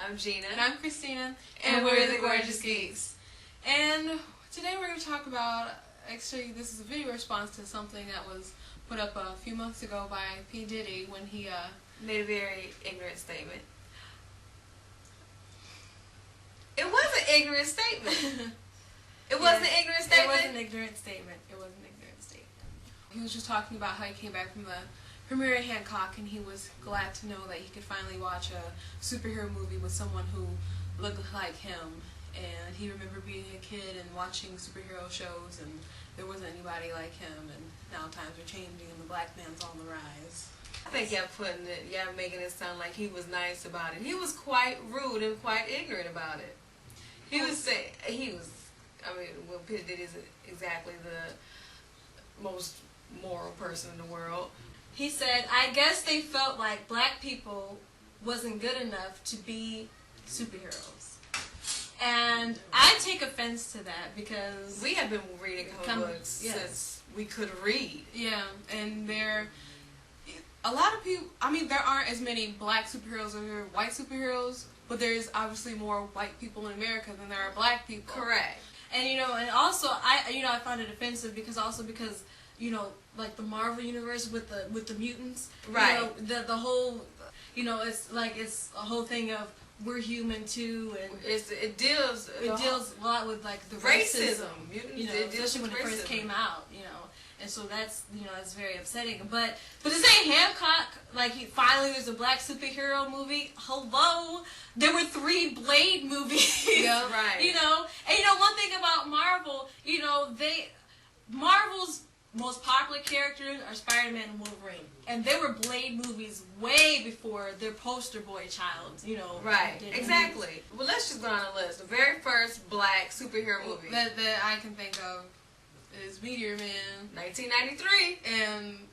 I'm Gina. And I'm Christina. And we're the Gorgeous Geeks. And today we're going to talk about, actually this is a video response to something that was put up a few months ago by P. Diddy when he made a very ignorant statement. It was an ignorant statement. It was an ignorant statement? It was an ignorant statement. It was an ignorant statement. He was just talking about how he came back from the premiere at Hancock and he was glad to know that he could finally watch a superhero movie with someone who looked like him. And he remembered being a kid and watching superhero shows and there wasn't anybody like him, and now times are changing and the black man's on the rise. I think y'all making it sound like he was nice about it. He was quite rude and quite ignorant about it. I mean, well, P. Diddy is exactly the most moral person in the world. He said, I guess they felt like black people wasn't good enough to be superheroes. And I take offense to that because we have been reading comic books since we could read. Yeah, and a lot of people, I mean, there aren't as many black superheroes as there are white superheroes, but there's obviously more white people in America than there are black people. Correct. And and also I find it offensive because like the Marvel universe with the mutants, right? The whole, it's like it's a whole thing of we're human too, and it deals a lot with like the racism, especially when it first came out, and so that's that's very upsetting. But to say Hancock, like finally there's a black superhero movie. Hello, there were 3 Blade movies. Yeah, right. And one thing about Marvel, Marvel's most popular characters are Spider-Man and Wolverine, and they were Blade movies way before their poster boy child. Right, exactly. Well, let's just go on the list. The very first black superhero movie that I can think of is Meteor Man, 1993, and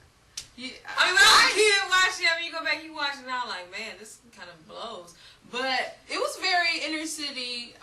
when I was a kid watching it, you go back, you watch it, and I'm like, man, this kind of blows. But it was very inner city,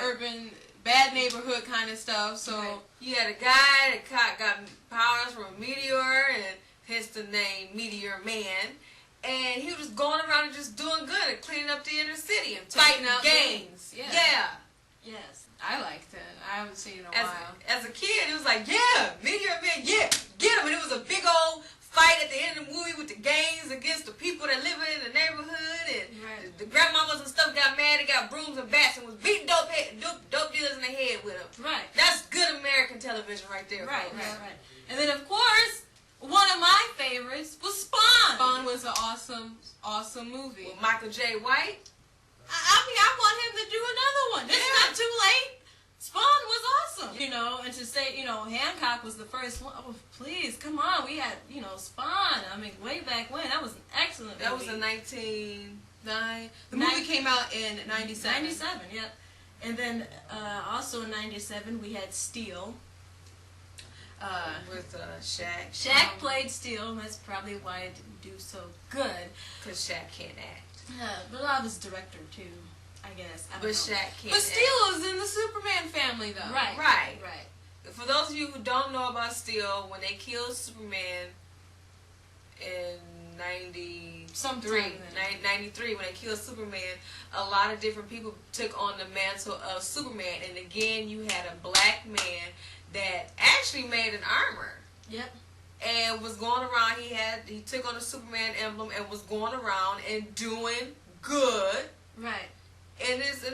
urban, bad neighborhood kind of stuff. So you had a guy that got powers from a meteor, and hence the name Meteor Man. And he was just going around and just doing good and cleaning up the inner city and fighting out gangs. Yeah. Yes. I liked it. I haven't seen it in a while. As a kid, it was like, yeah, Meteor Man, yeah, get him. And it was a big old fight at the end of the movie with the gangs against the people that live in the neighborhood, and the grandmamas and stuff got mad and got brooms and bats and was beating dope dealers in the head with them. Right. That's good American television right there. Right. And then of course, one of my favorites was Spawn. Spawn was an awesome movie. With Michael J. White. I want him to do another one. It's not too late. Spawn was awesome. And to say, Hancock was the first one. Oh, please, come on. We had, Spawn. I mean, way back when. That was an excellent movie. That was in 1990. The movie came out in 97. 97, yep. And then, also in 97, we had Steel. With Shaq. Shaq played Steel, and that's probably why it didn't do so good. Because Shaq can't act. But I was director, too. I guess. But Shaq can't. But Steel was in the Superman family, though. Right. For those of you who don't know about Steel, when they killed Superman in 93, when they killed Superman, a lot of different people took on the mantle of Superman. And again, you had a black man that actually made an armor. Yep. And was going around. He took on the Superman emblem and was going around and doing good. Right. In his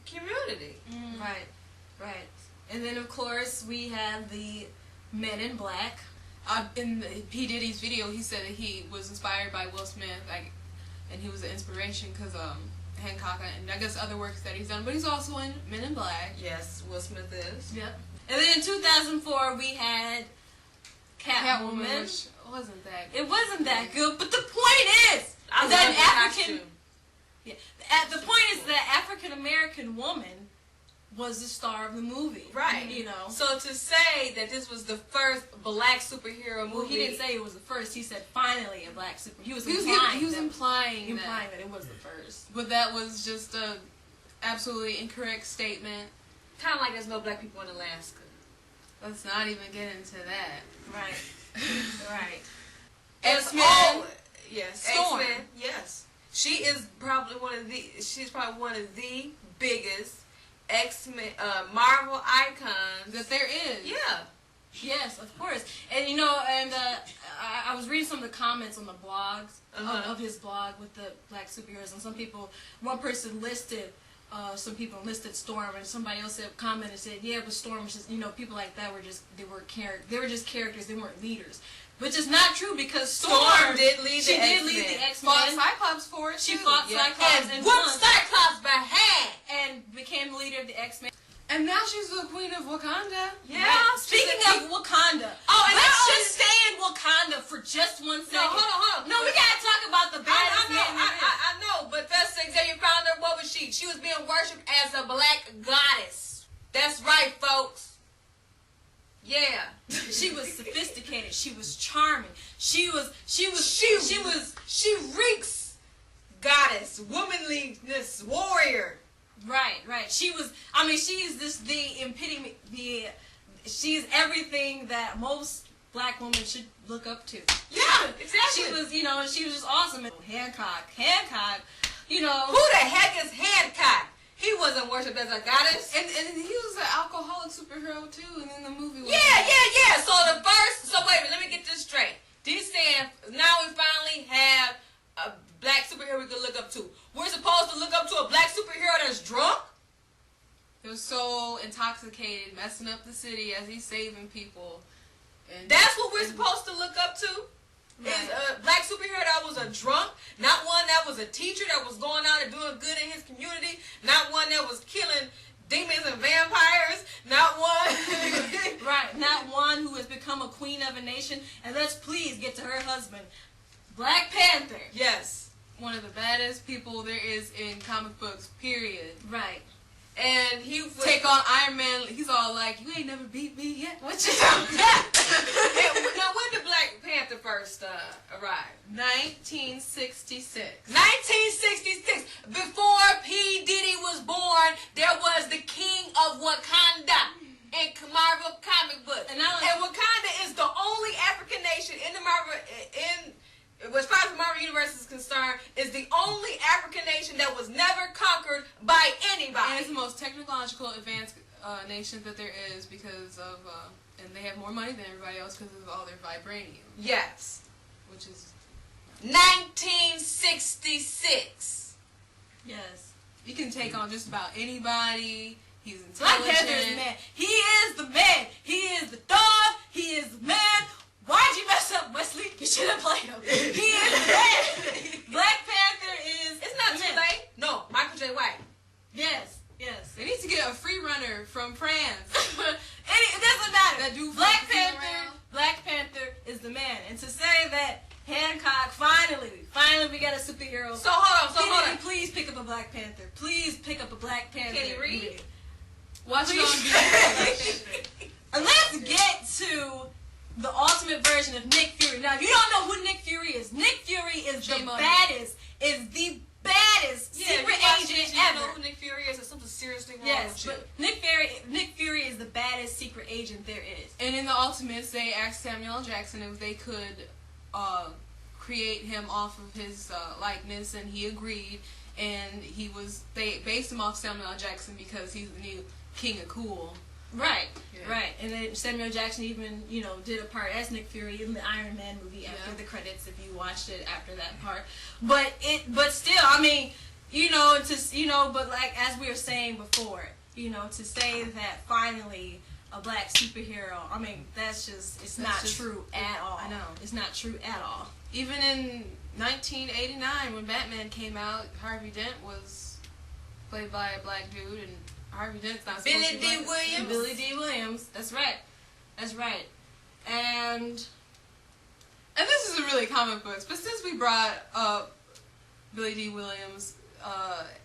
community. Right. And then of course we have the Men in Black. In P. Diddy's video, he said that he was inspired by Will Smith, and he was an inspiration because Hancock and I guess other works that he's done. But he's also in Men in Black. Yes, Will Smith is. Yep. And then in 2004 we had Catwoman. Which wasn't that good. It wasn't that good, but the point is that the point is that African American woman was the star of the movie. Right. So to say that this was the first black superhero movie. Well, he didn't say it was the first. He said finally a black superhero. He was implying that it was the first. But that was just a absolutely incorrect statement. Kind of like there's no black people in Alaska. Let's not even get into that. Right. X-Men. Yes. Storm. X-Men. Yes. She is probably she's probably one of the biggest X-Men, Marvel icons that there is. Yeah. Yes, of course. And you know, and I was reading some of the comments on the blogs of his blog with the black superheroes, and one person listed some people listed Storm, and somebody else commented said, yeah, but Storm was just, you know, people like that were just they were just characters, they weren't leaders. Which is not true, because Storm did lead the X-Men. Fought Cyclops for it. She fought Cyclops and whooped Cyclops behind and became the leader of the X-Men. And now she's the queen of Wakanda. Yeah. Right. Speaking of Wakanda, let's just stay in Wakanda for just 1 second. No, hold on. No, we gotta talk about the baddest man. I know, but Professor Xavier found her. What was she? She was being worshipped as a black goddess. That's right, folks. Yeah. She was sophisticated. She was charming. She reeks goddess, womanliness, warrior. Right. She was. I mean, she is the epitome. She's everything that most black women should look up to. Yeah, exactly. She was, you know, she was just awesome. And Hancock, you know. Who the heck is Hancock? He wasn't worshipped as a goddess. And he was an alcoholic superhero too, and then the movie was... Yeah. So wait a minute, let me get this straight. He's saying, now we finally have a black superhero we can look up to. We're supposed to look up to a black superhero that's drunk? He was so intoxicated, messing up the city as he's saving people. And that's what we're supposed to look up to? Right. Is a black superhero that was a drunk, not one that was a teacher that was going out and doing good in his community, not one that was killing demons and vampires, not one right, not one who has become a queen of a nation. And let's please get to her husband, Black Panther. Yes, one of the baddest people there is in comic books, period. Right. And he would take on Iron Man. He's all like, "You ain't never beat me yet." What you talking about? Now, when did Black Panther first arrive? 1966. 1966. Before P. Diddy was born, there was the King of Wakanda in Marvel comic books. And Wakanda is the only African nation in the Marvel as far as the Marvel Universe is concerned, is the only African nation that was never conquered by anybody. And it's the most technological advanced nation that there is because of, and they have more money than everybody else because of all their vibranium. Yes. Which is... 1966. Yes. You can take on just about anybody. He's intelligent. Black Panther is the man. He is the man. He is the dog. He is the man. Why'd you mess up, Wesley? You should have played him. He is the man. Black Panther is... It's not too late. No, Michael J. White. Yes. They need to get a free runner from France. It doesn't matter. That do Black Panther is the man. And to say that Hancock, finally we got a superhero. So hold on. Please pick up a Black Panther. Please pick up a Black Panther. Can you read? Watch it on And let's get to the ultimate version of Nick Fury. Now, if you don't know who Nick Fury is the baddest secret agent ever. You know who Nick Fury is? There's something seriously wrong with you. But Nick Fury is the baddest secret agent there is. And in the Ultimates, they asked Samuel L. Jackson if they could create him off of his likeness, and he agreed. And they based him off Samuel L. Jackson because he's the new king of cool. Right. And then Samuel Jackson even, did a part as Nick Fury in the Iron Man movie after the credits, if you watched it after that part. But still, I mean, but like as we were saying before, to say that finally a black superhero, I mean, it's not true at all. I know. It's not true at all. Even in 1989 when Batman came out, Harvey Dent was played by a black dude, and Harvey Dent's not supposed to be Billy D. Williams. Billy D. Williams. That's right. And this isn't really comic books, but since we brought up Billy D. Williams,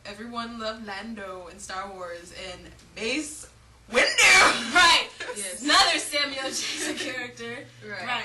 everyone loved Lando in Star Wars, and Mace Windu. Right. Yes. Another Samuel Jackson character. Right.